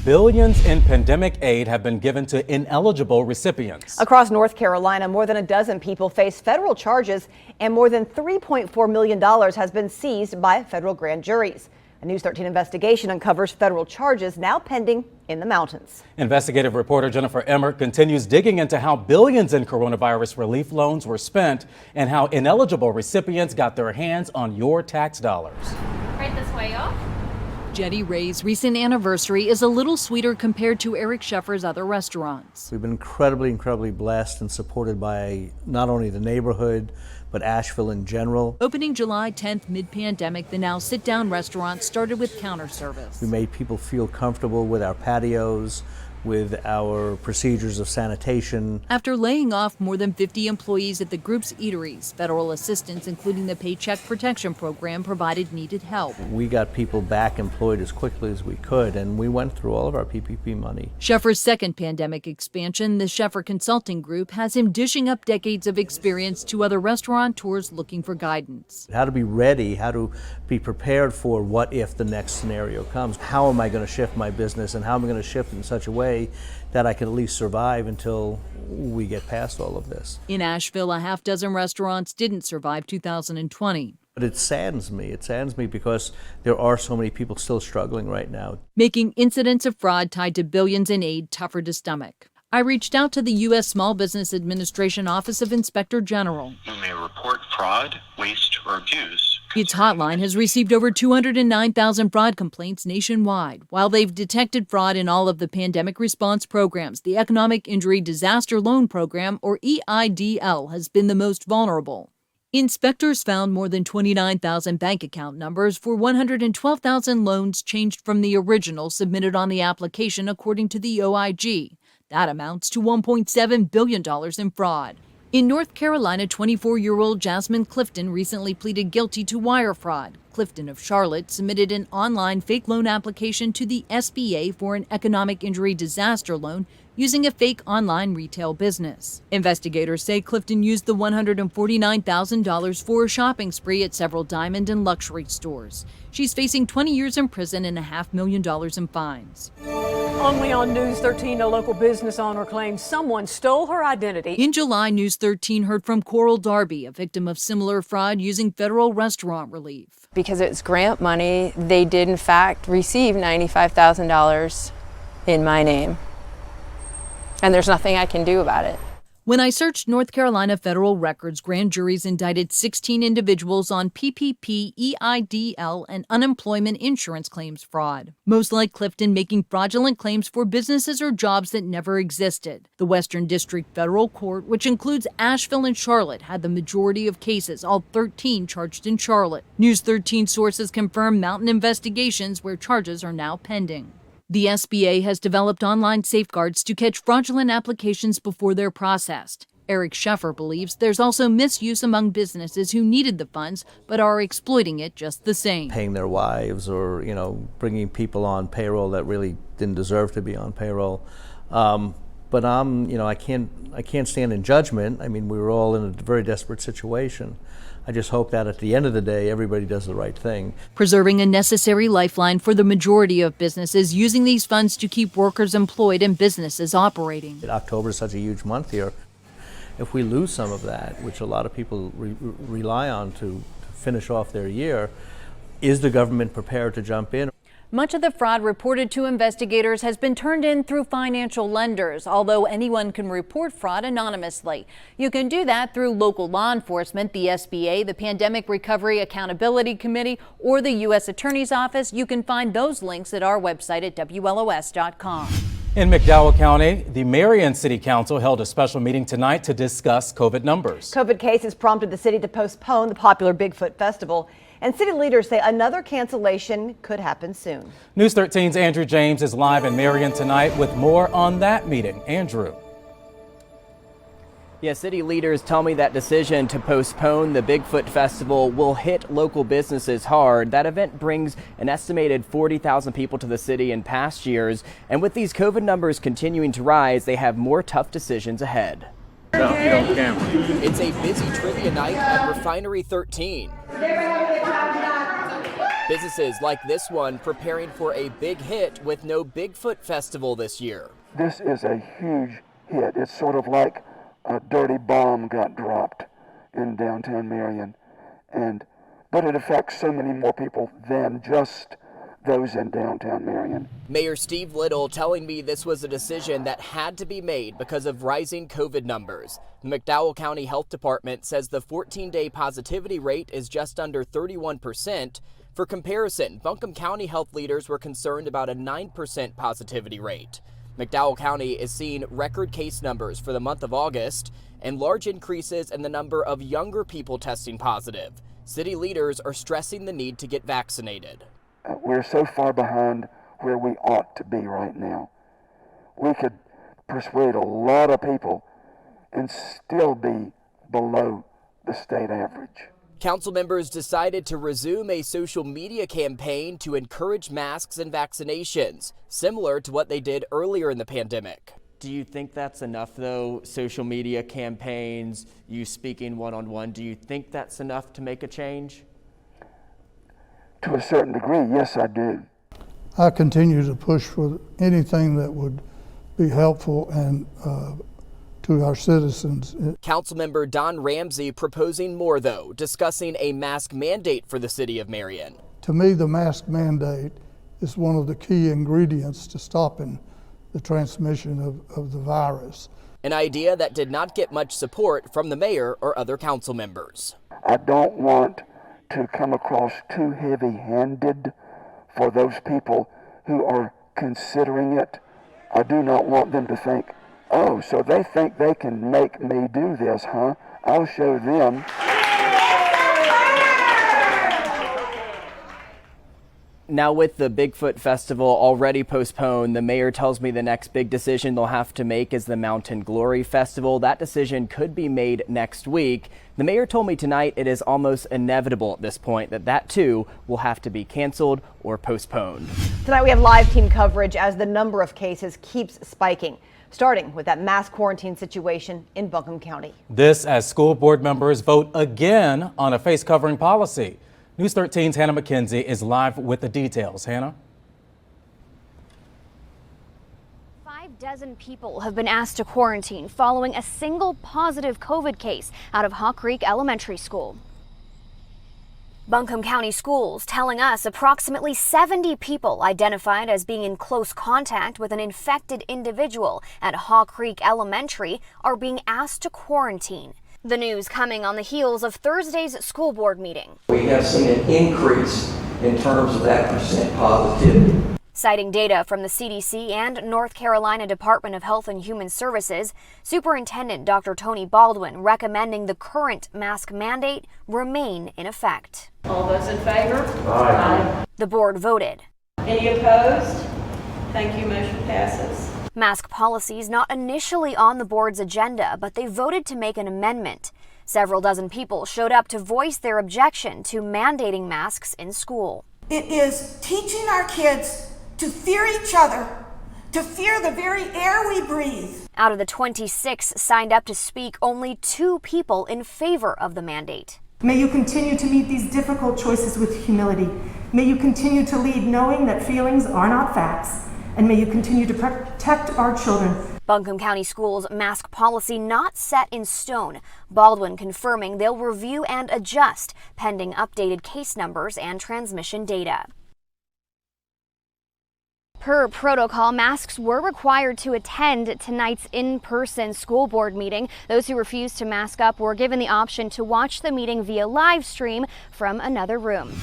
Billions in pandemic aid have been given to ineligible recipients. Across North Carolina, more than a dozen people face federal charges, and more than $3.4 million has been seized by federal grand juries. A News 13 investigation uncovers federal charges now pending in the mountains. Investigative reporter Jennifer Emmert continues digging into how billions in coronavirus relief loans were spent and how ineligible recipients got their hands on your tax dollars. Right this way, y'all. Jetty Ray's recent anniversary is a little sweeter compared to Eric Sheffer's other restaurants. We've been incredibly blessed and supported by not only the neighborhood, but Asheville in general. Opening July 10th mid-pandemic, the now sit-down restaurant started with counter service. We made people feel comfortable with our patios, with our procedures of sanitation. After laying off more than 50 employees at the group's eateries, federal assistance, including the Paycheck Protection Program, provided needed help. We got people back employed as quickly as we could, and we went through all of our PPP money. Sheffer's second pandemic expansion, the Sheffer Consulting Group, has him dishing up decades of experience to other restaurateurs looking for guidance. How to be ready, how to be prepared for what if the next scenario comes. How am I going to shift my business, and how am I going to shift in such a way that I can at least survive until we get past all of this. In Asheville, a half dozen restaurants didn't survive 2020. But it saddens me. It saddens me because there are so many people still struggling right now. Making incidents of fraud tied to billions in aid tougher to stomach. I reached out to the U.S. Small Business Administration Office of Inspector General. You may report fraud, waste, or abuse. Its hotline has received over 209,000 fraud complaints nationwide. While they've detected fraud in all of the pandemic response programs, the Economic Injury Disaster Loan Program, or EIDL, has been the most vulnerable. Inspectors found more than 29,000 bank account numbers for 112,000 loans changed from the original submitted on the application, according to the OIG. That amounts to $1.7 billion in fraud. In North Carolina, 24-year-old Jasmine Clifton recently pleaded guilty to wire fraud. Clifton of Charlotte submitted an online fake loan application to the SBA for an economic injury disaster loan using a fake online retail business. Investigators say Clifton used the $149,000 for a shopping spree at several diamond and luxury stores. She's facing 20 years in prison and $500,000 in fines. Only on News 13, a local business owner claims someone stole her identity. In July, News 13 heard from Coral Darby, a victim of similar fraud using federal restaurant relief. Because it's grant money, they did in fact receive $95,000 in my name. And there's nothing I can do about it. When I searched North Carolina federal records, grand juries indicted 16 individuals on PPP, EIDL, and unemployment insurance claims fraud. Most like Clifton making fraudulent claims for businesses or jobs that never existed. The Western District Federal Court, which includes Asheville and Charlotte, had the majority of cases, all 13 charged in Charlotte. News 13 sources confirm mountain investigations where charges are now pending. The SBA has developed online safeguards to catch fraudulent applications before they're processed. Eric Sheffer believes there's also misuse among businesses who needed the funds but are exploiting it just the same. Paying their wives or, bringing people on payroll that really didn't deserve to be on payroll. But I can't stand in judgment. I mean, we were all in a very desperate situation. I just hope that at the end of the day, everybody does the right thing. Preserving a necessary lifeline for the majority of businesses, using these funds to keep workers employed and businesses operating. October is such a huge month here. If we lose some of that, which a lot of people rely on to finish off their year, is the government prepared to jump in? Much of the fraud reported to investigators has been turned in through financial lenders, although anyone can report fraud anonymously. You can do that through local law enforcement, the SBA, the Pandemic Recovery Accountability Committee, or the U.S. Attorney's Office. You can find those links at our website at WLOS.com. In McDowell County, the Marion City Council held a special meeting tonight to discuss COVID numbers. COVID cases prompted the city to postpone the popular Bigfoot Festival. And city leaders say another cancellation could happen soon. News 13's Andrew James is live in Marion tonight with more on that meeting. Andrew. Yeah, city leaders tell me that decision to postpone the Bigfoot Festival will hit local businesses hard. That event brings an estimated 40,000 people to the city in past years. And with these COVID numbers continuing to rise, they have more tough decisions ahead. It's a busy trivia night at Refinery 13. Businesses like this one preparing for a big hit with no Bigfoot Festival this year. This is a huge hit. It's sort of like a dirty bomb got dropped in downtown Marion, but it affects so many more people than just those in downtown Marion. Mayor Steve Little telling me this was a decision that had to be made because of rising COVID numbers. The McDowell County Health Department says the 14-day positivity rate is just under 31%. For comparison, Buncombe County health leaders were concerned about a 9% positivity rate. McDowell County is seeing record case numbers for the month of August and large increases in the number of younger people testing positive. City leaders are stressing the need to get vaccinated. We're so far behind where we ought to be right now. We could persuade a lot of people and still be below the state average. Council members decided to resume a social media campaign to encourage masks and vaccinations, similar to what they did earlier in the pandemic. Do you think that's enough, though? Social media campaigns, you speaking one-on-one, do you think that's enough to make a change? To a certain degree, yes, I do. I continue to push for anything that would be helpful and to our citizens. Councilmember Don Ramsey proposing more, though, discussing a mask mandate for the city of Marion. To me, the mask mandate is one of the key ingredients to stopping the transmission of the virus. An idea that did not get much support from the mayor or other council members. I don't want to come across too heavy-handed for those people who are considering it. I do not want them to think, oh, so they think they can make me do this, huh? I'll show them. Now, with the Bigfoot Festival already postponed, the mayor tells me the next big decision they'll have to make is the Mountain Glory Festival. That decision could be made next week. The mayor told me tonight it is almost inevitable at this point that too will have to be canceled or postponed. Tonight we have live team coverage as the number of cases keeps spiking, starting with that mass quarantine situation in Buncombe County. This as school board members vote again on a face covering policy. News 13's Hannah McKenzie is live with the details. Hannah? 6 people have been asked to quarantine following a single positive COVID case out of Hawk Creek Elementary School. Buncombe County Schools telling us approximately 70 people identified as being in close contact with an infected individual at Hawk Creek Elementary are being asked to quarantine. The news coming on the heels of Thursday's school board meeting. We have seen an increase in terms of that percent positivity. Citing data from the CDC and North Carolina Department of Health and Human Services, Superintendent Dr. Tony Baldwin recommending the current mask mandate remain in effect. All those in favor? Aye. The board voted. Any opposed? Thank you. Motion passes. Mask policies not initially on the board's agenda, but they voted to make an amendment. Several dozen people showed up to voice their objection to mandating masks in school. It is teaching our kids to fear each other, to fear the very air we breathe. Out of the 26 signed up to speak, only 2 people in favor of the mandate. May you continue to meet these difficult choices with humility. May you continue to lead knowing that feelings are not facts. And may you continue to protect our children. Buncombe County Schools' mask policy not set in stone. Baldwin confirming they'll review and adjust pending updated case numbers and transmission data. Per protocol, masks were required to attend tonight's in-person school board meeting. Those who refused to mask up were given the option to watch the meeting via live stream from another room.